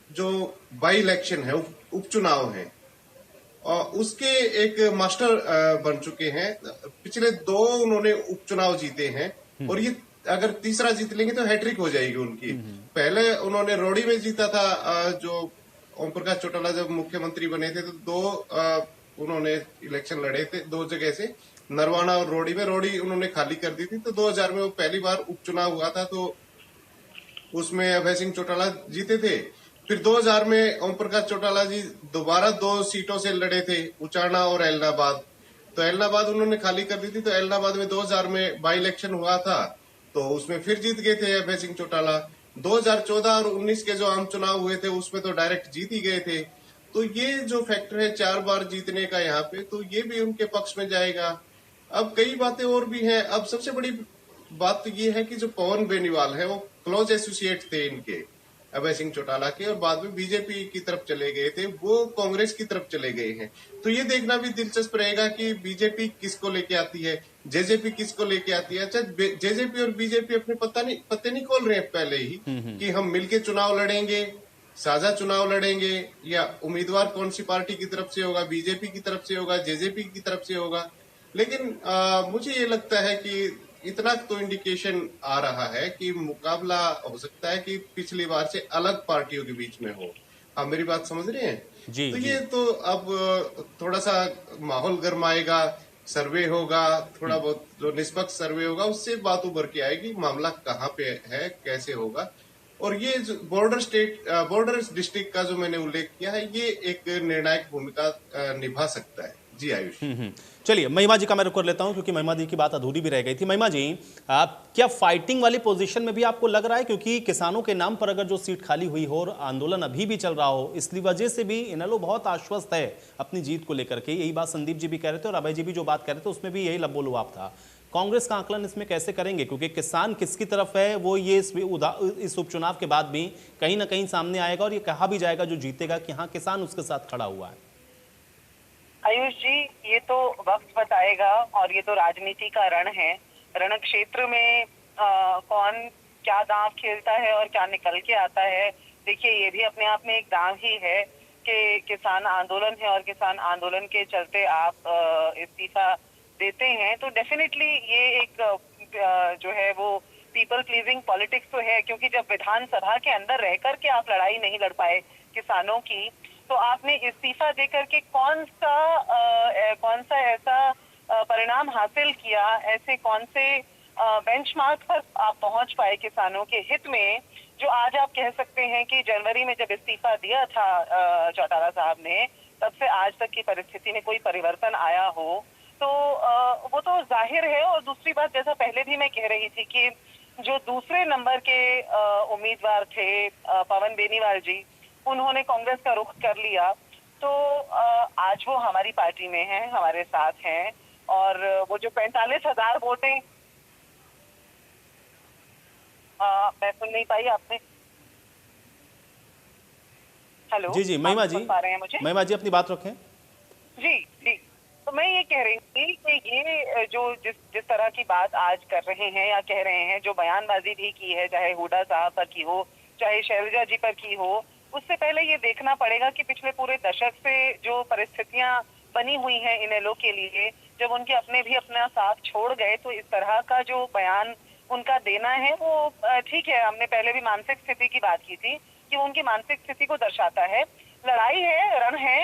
जो बाई इलेक्शन है, उपचुनाव है, और उसके एक मास्टर बन चुके हैं। पिछले 2 उन्होंने उपचुनाव जीते हैं, और ये अगर तीसरा जीत लेंगे तो हैट्रिक हो जाएगी उनकी। पहले उन्होंने रोडी में जीता था, जो ओम प्रकाश चौटाला जब मुख्यमंत्री बने थे तो 2 उन्होंने इलेक्शन लड़े थे 2 जगह से, नरवाना और रोडी में। रोडी उन्होंने खाली कर दी थी, तो 2000 में वो पहली बार उपचुनाव हुआ था, तो उसमें अभय सिंह चौटाला जीते थे। फिर 2000 में ओम प्रकाश चौटाला जी दोबारा 2 सीटों से लड़े थे, उचाना और एलनाबाद, तो एलनाबाद उन्होंने खाली कर दी थी। तो एलनाबाद में 2000 में बाई इलेक्शन हुआ था, तो उसमें फिर जीत गए थे अभय सिंह चौटाला। 2014 और 19 के जो आम चुनाव हुए थे उसमें तो डायरेक्ट जीत ही गए थे। तो ये जो फैक्टर है 4 बार जीतने का यहाँ पे, तो ये भी उनके पक्ष में जाएगा। अब कई बातें और भी हैं। अब सबसे बड़ी बात तो ये है कि जो पवन बेनीवाल है वो क्लोज एसोसिएट थे इनके, अभय सिंह चौटाला के, और बाद में बीजेपी की तरफ चले गए थे, वो कांग्रेस की तरफ चले गए हैं। तो ये देखना भी दिलचस्प रहेगा कि बीजेपी किसको लेके आती है, जेजेपी किसको लेके आती है। अच्छा, जेजेपी और बीजेपी अपने पत्ते नहीं खोल रहे हैं पहले ही कि हम मिलके चुनाव लड़ेंगे, साझा चुनाव लड़ेंगे, या उम्मीदवार कौन सी पार्टी की तरफ से होगा, बीजेपी की तरफ से होगा, जेजेपी की तरफ से होगा। लेकिन मुझे ये लगता है कि इतना तो इंडिकेशन आ रहा है कि मुकाबला हो सकता है कि पिछली बार से अलग पार्टियों के बीच में हो। आप मेरी बात समझ रहे हैं? जी, तो जी। ये तो अब थोड़ा सा माहौल गर्माएगा, सर्वे होगा, थोड़ा बहुत जो निष्पक्ष सर्वे होगा उससे बात उभर के आएगी, मामला कहाँ पे है, कैसे होगा। और ये जो बॉर्डर डिस्ट्रिक्ट का जो मैंने उल्लेख किया है, ये एक निर्णायक भूमिका निभा सकता है। जी आयुष। चलिए महिमा जी का मैं रुक कर लेता हूं क्योंकि महिमा जी की बात अधूरी भी रह गई थी। महिमा जी, क्या फाइटिंग वाली पोजीशन में भी आपको लग रहा है, क्योंकि किसानों के नाम पर अगर जो सीट खाली हुई हो और आंदोलन अभी भी चल रहा हो, इसकी वजह से भी इनेलो बहुत आश्वस्त है अपनी जीत को लेकर के? यही बात संदीप जी भी कह रहे थे और अभय जी भी जो बात कह रहे थे उसमें भी यही लबोलुआब था। कांग्रेस का आकलन इसमें कैसे करेंगे, क्योंकि किसान किसकी तरफ है वो ये इस उपचुनाव के बाद भी कहीं ना कहीं सामने आएगा, और ये कहा भी जाएगा जो जीतेगा कि हाँ किसान उसके साथ खड़ा हुआ है। आयुष जी, ये तो वक्त बताएगा, और ये तो राजनीति का रण है। रण क्षेत्र में कौन क्या दांव खेलता है और क्या निकल के आता है, देखिए ये भी अपने आप में एक दांव ही है कि किसान आंदोलन है, और किसान आंदोलन के चलते आप इस्तीफा देते हैं, तो डेफिनेटली ये एक जो है वो पीपल प्लीजिंग पॉलिटिक्स तो है, क्योंकि जब विधानसभा के अंदर रह करके आप लड़ाई नहीं लड़ पाए किसानों की, तो आपने इस्तीफा देकर के कौन सा ऐसा परिणाम हासिल किया, ऐसे कौन से बेंचमार्क पर आप पहुंच पाए किसानों के हित में, जो आज आप कह सकते हैं कि जनवरी में जब इस्तीफा दिया था चौटाला साहब ने, तब से आज तक की परिस्थिति में कोई परिवर्तन आया हो, तो वो तो जाहिर है। और दूसरी बात, जैसा पहले भी मैं कह रही थी कि जो दूसरे नंबर के उम्मीदवार थे पवन बेनीवाल जी, उन्होंने कांग्रेस का रुख कर लिया, तो आज वो हमारी पार्टी में हैं, हमारे साथ हैं, और वो जो 45,000 वोटें, मैं सुन नहीं पाई आपने? हेलो जी जी महिमा आप जी, सुन पा रहे हैं मुझे? महिमा जी अपनी बात रखें। जी जी, तो मैं ये कह रही थी कि ये जो जिस तरह की बात आज कर रहे हैं या कह रहे हैं, जो बयानबाजी भी की है, चाहे हुड्डा साहब पर की हो, चाहे शैलजा जी पर की हो, उससे पहले ये देखना पड़ेगा कि पिछले पूरे दशक से जो परिस्थितियां बनी हुई हैं इनेलो के लिए, जब उनके अपने भी अपना साथ छोड़ गए, तो इस तरह का जो बयान उनका देना है वो ठीक है। हमने पहले भी मानसिक स्थिति की बात की थी कि वो उनकी मानसिक स्थिति को दर्शाता है। लड़ाई है, रण है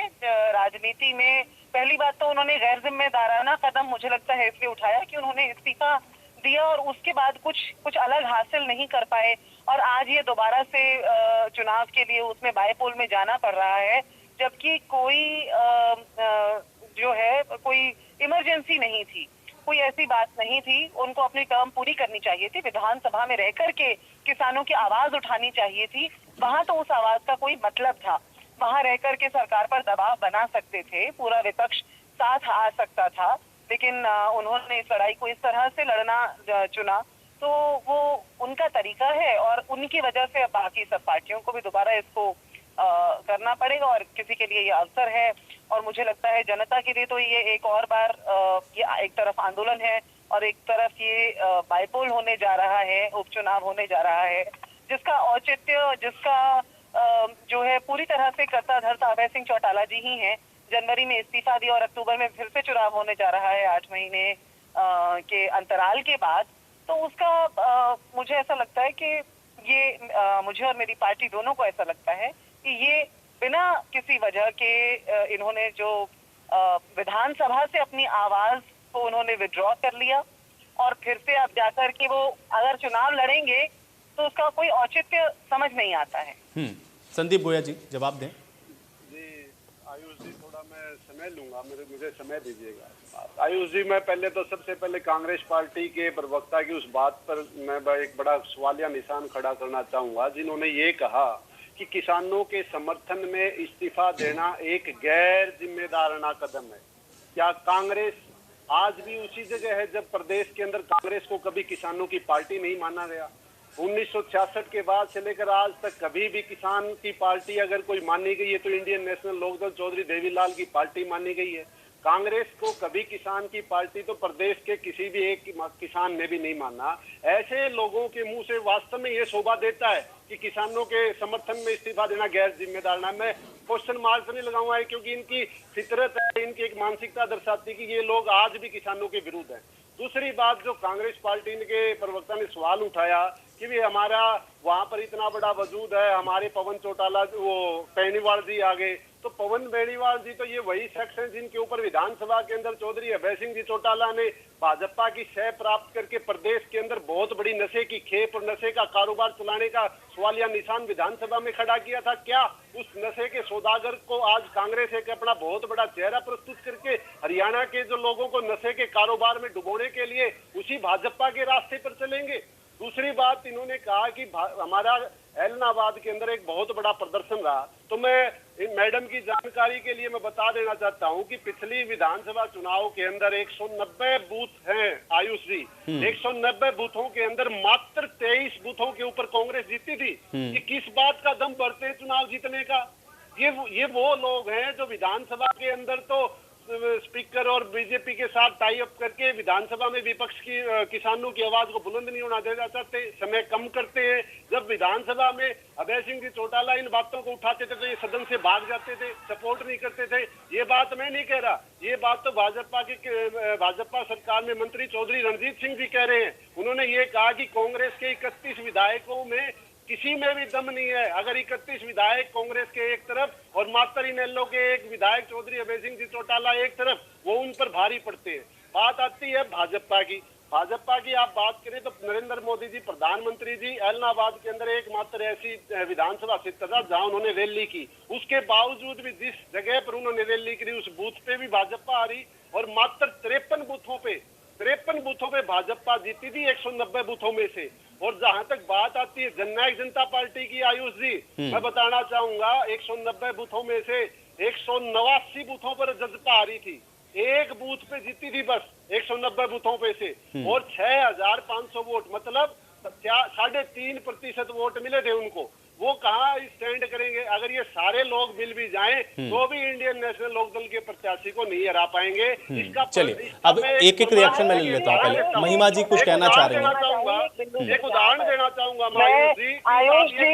राजनीति में। पहली बात तो उन्होंने गैर जिम्मेदाराना कदम मुझे लगता है इसलिए उठाया कि उन्होंने इस्तीफा दिया और उसके बाद कुछ अलग हासिल नहीं कर पाए, और आज ये दोबारा से चुनाव के लिए उसमें बायपोल में जाना पड़ रहा है, जबकि कोई जो है कोई इमरजेंसी नहीं थी, कोई ऐसी बात नहीं थी। उनको अपनी टर्म पूरी करनी चाहिए थी, विधानसभा में रह करके किसानों की आवाज उठानी चाहिए थी। वहां तो उस आवाज का कोई मतलब था, वहां रह करके सरकार पर दबाव बना सकते थे, पूरा विपक्ष साथ आ सकता था, लेकिन उन्होंने इस लड़ाई को इस तरह से लड़ना चुना, तो वो उनका तरीका है और उनकी वजह से अब बाकी सब पार्टियों को भी दोबारा इसको करना पड़ेगा, और किसी के लिए ये अवसर है। और मुझे लगता है जनता के लिए तो ये एक और बार ये एक तरफ आंदोलन है और एक तरफ ये बायपोल होने जा रहा है, उपचुनाव होने जा रहा है, जिसका औचित्य, जिसका जो है पूरी तरह से कर्ता धर्ता अभय सिंह चौटाला जी ही हैं। जनवरी में इस्तीफा दिया और अक्टूबर में फिर से चुनाव होने जा रहा है 8 महीने के अंतराल के बाद। तो उसका मुझे ऐसा लगता है कि ये मुझे और मेरी पार्टी दोनों को ऐसा लगता है कि ये बिना किसी वजह के इन्होंने जो विधानसभा से अपनी आवाज को उन्होंने विड्रॉ कर लिया, और फिर से अब जाकर के वो अगर चुनाव लड़ेंगे तो उसका कोई औचित्य समझ नहीं आता है। संदीप गोया जी जवाब दें। जी आयुष जी, थोड़ा मैं समय लूंगा, मुझे समय दीजिएगा। आयुष जी, मैं पहले तो सबसे पहले कांग्रेस पार्टी के प्रवक्ता की उस बात पर मैं एक बड़ा सवालिया निशान खड़ा करना चाहूंगा, जिन्होंने ये कहा कि किसानों के समर्थन में इस्तीफा देना एक गैर जिम्मेदाराना कदम है। क्या कांग्रेस आज भी उसी जगह है जब प्रदेश के अंदर कांग्रेस को कभी किसानों की पार्टी नहीं माना गया? 1966 के बाद से लेकर आज तक कभी भी किसान की पार्टी अगर कोई मानी गई है तो इंडियन नेशनल लोकदल चौधरी देवीलाल की पार्टी मानी गई है। कांग्रेस को कभी किसान की पार्टी तो प्रदेश के किसी भी एक किसान ने भी नहीं माना। ऐसे लोगों के मुंह से वास्तव में ये शोभा देता है कि किसानों के समर्थन में इस्तीफा देना गैर जिम्मेदार ना। मैं क्वेश्चन मार्क नहीं लगाऊंगा क्योंकि इनकी फितरत है, इनकी एक मानसिकता दर्शाती है कि ये लोग आज भी किसानों के विरुद्ध हैं। दूसरी बात, जो कांग्रेस पार्टी के प्रवक्ता ने सवाल उठाया कि भी हमारा वहां पर इतना बड़ा वजूद है, हमारे पवन चौटाला वो बेनीवाल जी आ गए, तो पवन बेनीवाल जी तो ये वही शख्स हैं जिनके ऊपर विधानसभा के अंदर चौधरी अभय सिंह जी चौटाला ने भाजपा की शह प्राप्त करके प्रदेश के अंदर बहुत बड़ी नशे की खेप और नशे का कारोबार चलाने का सवालिया निशान विधानसभा में खड़ा किया था। क्या उस नशे के सौदागर को आज कांग्रेस एक अपना बहुत बड़ा चेहरा प्रस्तुत करके हरियाणा के जो लोगों को नशे के कारोबार में डुबोने के लिए उसी भाजपा के रास्ते पर चलेंगे? दूसरी बात, इन्होंने कहा कि हमारा एलनाबाद के अंदर एक बहुत बड़ा प्रदर्शन रहा, तो मैं मैडम की जानकारी के लिए मैं बता देना चाहता हूं कि पिछली विधानसभा चुनाव के अंदर 190 बूथ हैं आयुष जी। 190 बूथों के अंदर मात्र 23 बूथों के ऊपर कांग्रेस जीती थी। ये किस बात का दम भरते हैं चुनाव जीतने का? ये वो लोग हैं जो विधानसभा के अंदर तो स्पीकर और बीजेपी के साथ टाई अप करके विधानसभा में विपक्ष की किसानों की आवाज को बुलंद नहीं होना देना चाहते, समय कम करते हैं। जब विधानसभा में अभय सिंह जी चौटाला इन बातों को उठाते थे तो ये सदन से भाग जाते थे, सपोर्ट नहीं करते थे। ये बात मैं नहीं कह रहा, ये बात तो भाजपा सरकार में मंत्री चौधरी रणजीत सिंह जी कह रहे हैं। उन्होंने ये कहा कि कांग्रेस के 31 विधायकों में किसी में भी दम नहीं है। अगर 31 विधायक कांग्रेस के एक तरफ और मात्र इनेलो के एक विधायक चौधरी अभय सिंह जी चौटाला एक तरफ, वो उन पर भारी पड़ते हैं। बात आती है भाजपा की आप बात करें तो नरेंद्र मोदी जी प्रधानमंत्री जी एलनाबाद के अंदर एकमात्र ऐसी विधानसभा क्षेत्र था जहां उन्होंने रैली की। उसके बावजूद भी जिस जगह पर उन्होंने रैली करी उस बूथ पे भी भाजपा आ रही और मात्र 53 बूथों पे भाजपा जीती थी 190 बूथों में से। और जहां तक बात आती है जननायक जनता पार्टी की आयुष जी, मैं बताना चाहूंगा 190 बूथों में से 189 बूथों पर जजपा आ रही थी, एक बूथ पे जीती थी बस 190 बूथों पे से, और 6500 वोट मतलब 3.5% वोट मिले थे उनको। वो कहाँ स्टैंड करेंगे? अगर ये सारे लोग मिल भी जाएं तो भी इंडियन नेशनल लोकदल के प्रत्याशी को नहीं हरा पाएंगे। इसका चलिए अब एक एक रिएक्शन मैं ले लेता हूँ। पहले महिमा जी कुछ कहना चाह रही हैं। एक उदाहरण देना चाहूंगा आयुष जी,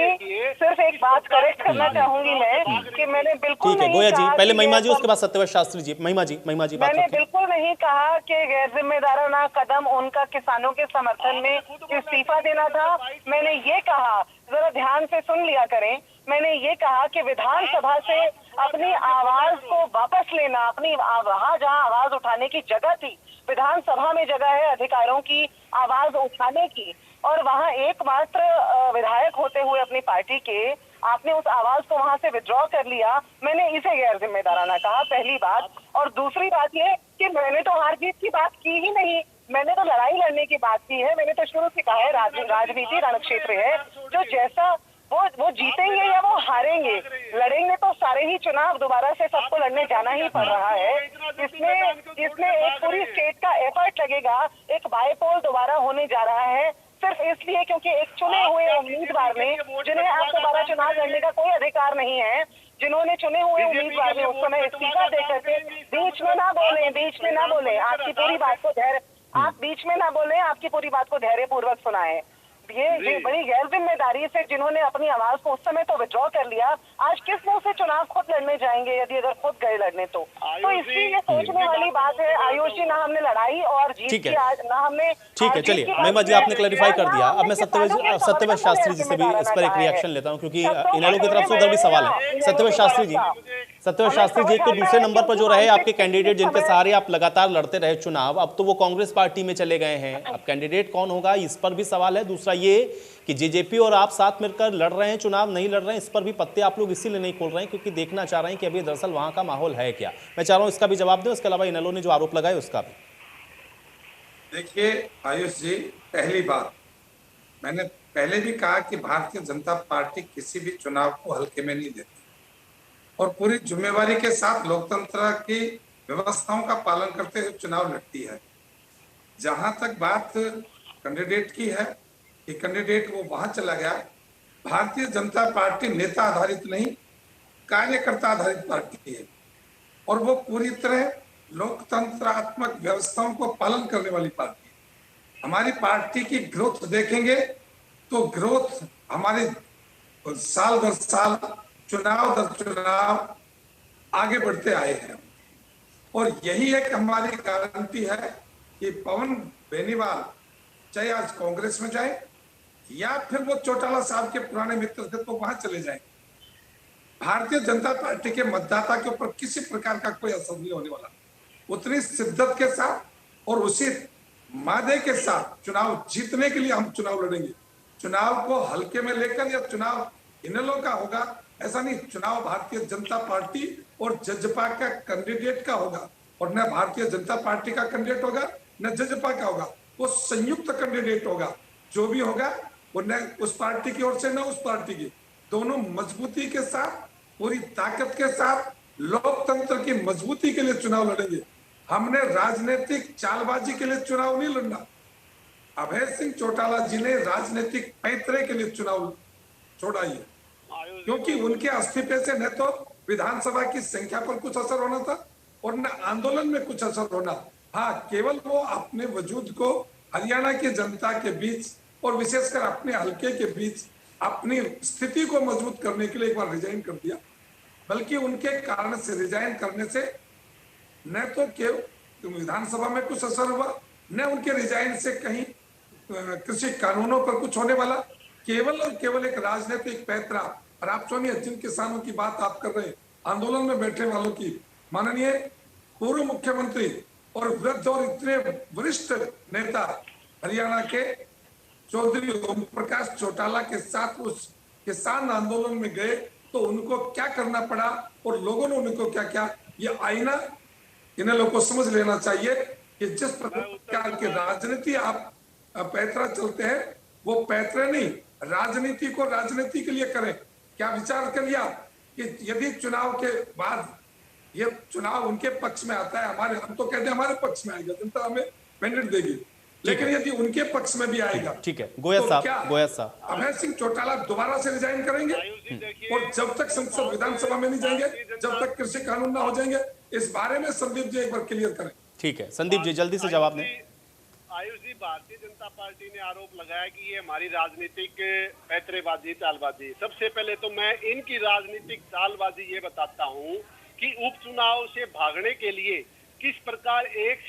सिर्फ एक बात करेक्ट करना चाहूंगी मैं कि मैंने बिल्कुल ठीक है गोया जी, पहले महिमा जी, उसके बाद सत्यव्रत शास्त्री जी। महिमा जी बात मैंने बिल्कुल नहीं कहा कि गैर जिम्मेदाराना कदम उनका किसानों के समर्थन में इस्तीफा देना था। मैंने ये कहा, जरा ध्यान से सुन लिया करें, मैंने ये कहा कि विधानसभा से अपनी आवाज को वापस लेना, अपनी वहां जहां आवाज उठाने की जगह थी, विधानसभा में जगह है अधिकारों की आवाज उठाने की, और वहां एकमात्र विधायक होते हुए अपनी पार्टी के आपने उस आवाज को वहां से विड्रॉ कर लिया। मैंने इसे गैर जिम्मेदाराना कहा, पहली बात। और दूसरी बात ये कि मैंने तो हार जीत की बात की ही नहीं, मैंने तो लड़ाई लड़ने की बात की है। मैंने तो शुरू से कहा है राजनीति रणक्षेत्र है, जो जैसा वो जीतेंगे या वो हारेंगे, लड़ेंगे तो सारे ही चुनाव दोबारा से सबको लड़ने जाना ही पड़ रहा है। इसमें एक पूरी स्टेट का एफर्ट लगेगा। एक बाईपोल दोबारा होने जा रहा है सिर्फ इसलिए क्योंकि एक चुने हुए उम्मीदवार ने, जिन्हें आप दोबारा चुनाव लड़ने का कोई अधिकार नहीं है, जिन्होंने चुने हुए उम्मीदवार ने उस समय इस्तीफा देकर के बीच में ना बोले, आपकी पूरी बात को आप बीच में ना बोले, आपकी पूरी बात को धैर्यपूर्वक सुनाएं। ये बड़ी गैर जिम्मेदारी से जिन्होंने अपनी आवाज को उस समय तो विड्रॉ कर लिया, आज किस मुंह से चुनाव खुद लड़ने जाएंगे यदि अगर खुद गए लड़ने तो इसलिए ये सोचने वाली बात है। आयुष जी, ना हमने लड़ाई और जीत की आज, ना हमने ठीक है। चलिए महिमा जी, आपने क्लैरिफाई कर दिया। अब मैं सत्यव्रत शास्त्री जी से भी इस पर एक रिएक्शन लेता हूं, क्योंकि इनेलो की तरफ से उधर भी सवाल है। सत्यव्रत शास्त्री जी, एक तो दूसरे नंबर पर जो रहे आपके कैंडिडेट, जिनके सहारे आप लगातार लड़ते रहे चुनाव, अब तो वो कांग्रेस पार्टी में चले गए हैं। अब कैंडिडेट कौन होगा, इस पर भी सवाल है। दूसरा ये कि जेजेपी और आप साथ मिलकर लड़ रहे हैं चुनाव, नहीं लड़ रहे हैं, इस पर भी पत्ते आप लोग इसीलिए नहीं खोल रहे हैं क्योंकि देखना चाह रहे हैं कि अभी दरअसल वहां का माहौल है क्या। मैं चाह रहा हूं इसका भी जवाब दें, उसके अलावा इनेलो ने जो आरोप लगाए उसका भी। देखिए आयुष जी, पहली बात मैंने पहले भी कहा कि भारतीय जनता पार्टी किसी भी चुनाव को हल्के में नहीं देती और पूरी जिम्मेवारी के साथ लोकतंत्र की व्यवस्थाओं का पालन करते हुए चुनाव लड़ती है। जहां तक बात कैंडिडेट की है कि कैंडिडेट वो वहां चला गया, भारतीय जनता पार्टी नेता आधारित नहीं, कार्यकर्ता आधारित पार्टी है और वो पूरी तरह लोकतंत्रात्मक व्यवस्थाओं को पालन करने वाली पार्टी है। हमारी पार्टी की ग्रोथ देखेंगे तो ग्रोथ हमारे साल दर साल, चुनाव दर चुनाव आगे बढ़ते आए हैं और यही एक हमारी गारंटी है कि पवन बेनीवाल चाहे आज कांग्रेस में जाए या फिर वो चौटाला साहब के पुराने मित्र थे तो वहां चले जाए, भारतीय जनता पार्टी के मतदाता के ऊपर किसी प्रकार का कोई असर नहीं होने वाला। उतनी शिद्दत के साथ और उसी मादे के साथ चुनाव जीतने के लिए हम चुनाव लड़ेंगे। चुनाव को हल्के में लेकर या चुनाव इनेलो का होगा ऐसा नहीं, चुनाव भारतीय जनता पार्टी और जजपा का कैंडिडेट का होगा और न भारतीय जनता पार्टी का कैंडिडेट होगा न जजपा का होगा, वो संयुक्त कैंडिडेट होगा। जो भी होगा वो न उस पार्टी की ओर से न उस पार्टी की, दोनों मजबूती के साथ, पूरी ताकत के साथ लोकतंत्र की मजबूती के लिए चुनाव लड़ेंगे। हमने राजनीतिक चालबाजी के लिए चुनाव नहीं लड़ना। अभय सिंह चौटाला जी ने राजनीतिक पैतरे के लिए चुनाव छोड़ा है क्योंकि उनके इस्तीफे से न तो विधानसभा की संख्या पर कुछ असर होना था और न आंदोलन में कुछ असर होना। हाँ, केवल वो अपने वजूद को हरियाणा की जनता के बीच और विशेषकर अपने हल्के के बीच अपनी स्थिति को मजबूत करने के लिए एक बार रिजाइन कर दिया, बल्कि उनके कारण से रिजाइन करने से न तो केवल विधानसभा में कुछ असर हुआ, न उनके रिजाइन से कहीं कृषि कानूनों पर कुछ होने वाला, केवल और केवल एक राजनीतिक पैतरा। और आप सुनिए, जिन किसानों की बात आप कर रहे हैं, आंदोलन में बैठे वालों की, माननीय पूर्व मुख्यमंत्री और वृद्ध और इतने वरिष्ठ नेता हरियाणा के चौधरी ओम प्रकाश चौटाला के साथ उस किसान आंदोलन में गए तो उनको क्या करना पड़ा और लोगों ने उनको क्या क्या, ये आईना इन्हें लोगों को समझ लेना चाहिए कि जिस प्रकार की राजनीति आप पैतरा चलते हैं वो पैतरे नहीं, राजनीति को राजनीति के लिए करें। क्या विचार कर लिया कि यदि चुनाव के बाद ये चुनाव उनके पक्ष में आता है, हम तो कहते हैं हमारे पक्ष में आएगा, जनता हमें मैंडेट देगी, लेकिन यदि उनके पक्ष में भी आएगा, ठीक है गोयल साहब, अभय सिंह चौटाला दोबारा से रिजाइन करेंगे और जब तक संसद विधानसभा में नहीं जाएंगे, जब तक कृषि कानून ना हो जाएंगे, इस बारे में संदीप जी एक बार क्लियर करें। ठीक है संदीप जी जल्दी से जवाब दें। आयुष जी, भारतीय जनता पार्टी ने आरोप लगाया कि ये हमारी राजनीतिक पैतरेबाजी, चालबाजी। सबसे पहले तो मैं इनकी राजनीतिक चालबाजी ये बताता हूँ कि उपचुनाव से भागने के लिए किस प्रकार 1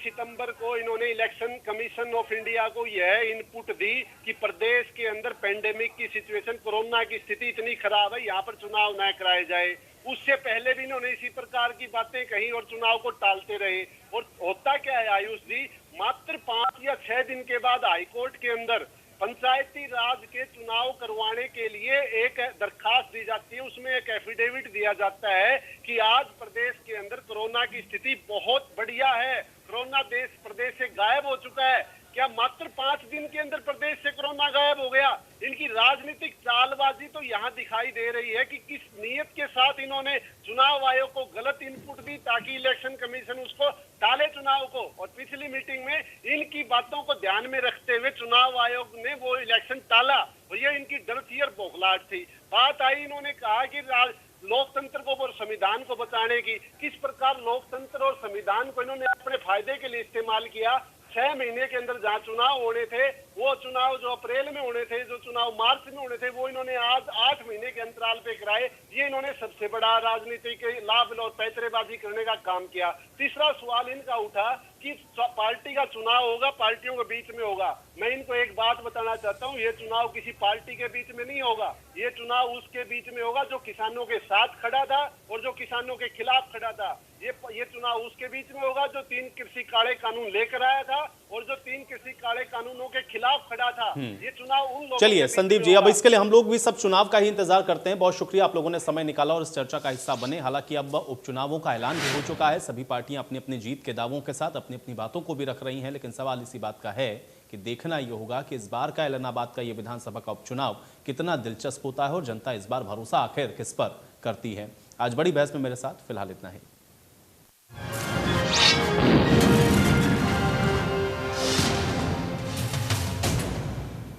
सितंबर को इन्होंने इलेक्शन कमीशन ऑफ इंडिया को यह इनपुट दी कि प्रदेश के अंदर पेंडेमिक की सिचुएशन, कोरोना की स्थिति इतनी खराब है, यहाँ पर चुनाव न कराए जाए। उससे पहले भी इन्होंने इसी प्रकार की बातें कही और चुनाव को टालते रहे। और होता क्या है आयुष जी, मात्र 5 या 6 दिन के बाद हाईकोर्ट के अंदर पंचायती राज के चुनाव करवाने के लिए एक दरखास्त दी जाती है, उसमें एक एफिडेविट दिया जाता है कि आज प्रदेश के अंदर कोरोना की स्थिति बहुत बढ़िया है, कोरोना प्रदेश से गायब हो चुका है। क्या मात्र 5 दिन के अंदर प्रदेश से कोरोना गायब हो गया? इनकी राजनीतिक चालबाजी तो यहाँ दिखाई दे रही है कि किस नीयत के साथ इन्होंने चुनाव आयोग को गलत इनपुट दी ताकि इलेक्शन कमीशन उसको टाले चुनाव को। और पिछली मीटिंग में इनकी बातों को ध्यान में रखते हुए चुनाव आयोग ने वो इलेक्शन टाला और ये इनकी डरती और बौखलाहट थी। बात आई, इन्होंने कहा कि लोकतंत्र को और संविधान को बचाने की। किस प्रकार लोकतंत्र और संविधान को इन्होंने अपने फायदे के लिए इस्तेमाल किया। 6 महीने के अंदर जहाँ चुनाव होने थे, वो चुनाव जो अप्रैल में होने थे, जो चुनाव मार्च में होने थे, वो इन्होंने आज 8 महीने के अंतराल पे कराए। ये इन्होंने सबसे बड़ा राजनीतिक लाभ और पैतरेबाजी करने का काम किया। तीसरा सवाल इनका उठा कि पार्टी का चुनाव होगा, पार्टियों के बीच में होगा। मैं इनको एक बात बताना चाहता हूँ, ये चुनाव किसी पार्टी के बीच में नहीं होगा, ये चुनाव उसके बीच में होगा जो किसानों के साथ खड़ा था और जो किसानों के खिलाफ खड़ा था। ये चुनाव उसके बीच में होगा जो 3 कृषि काले कानून लेकर आया था और जो 3 कृषि काले कानूनों के खिलाफ खड़ा था। ये चुनाव उन लोगों चलिए संदीप जी, अब इसके लिए हम लोग भी सब चुनाव का ही इंतजार करते हैं। बहुत शुक्रिया आप लोगों ने समय निकाला और इस चर्चा का हिस्सा बने। हालांकि अब उपचुनावों का ऐलान भी हो चुका है, सभी पार्टियां अपनी अपनी जीत के दावों के साथ अपनी अपनी बातों को भी रख रही हैं, लेकिन सवाल इसी बात का है कि देखना यह होगा कि इस बार का एलनाबाद का यह विधानसभा का उपचुनाव कितना दिलचस्प होता है और जनता इस बार भरोसा आखिर किस पर करती है। आज बड़ी बहस में मेरे साथ फिलहाल इतना ही।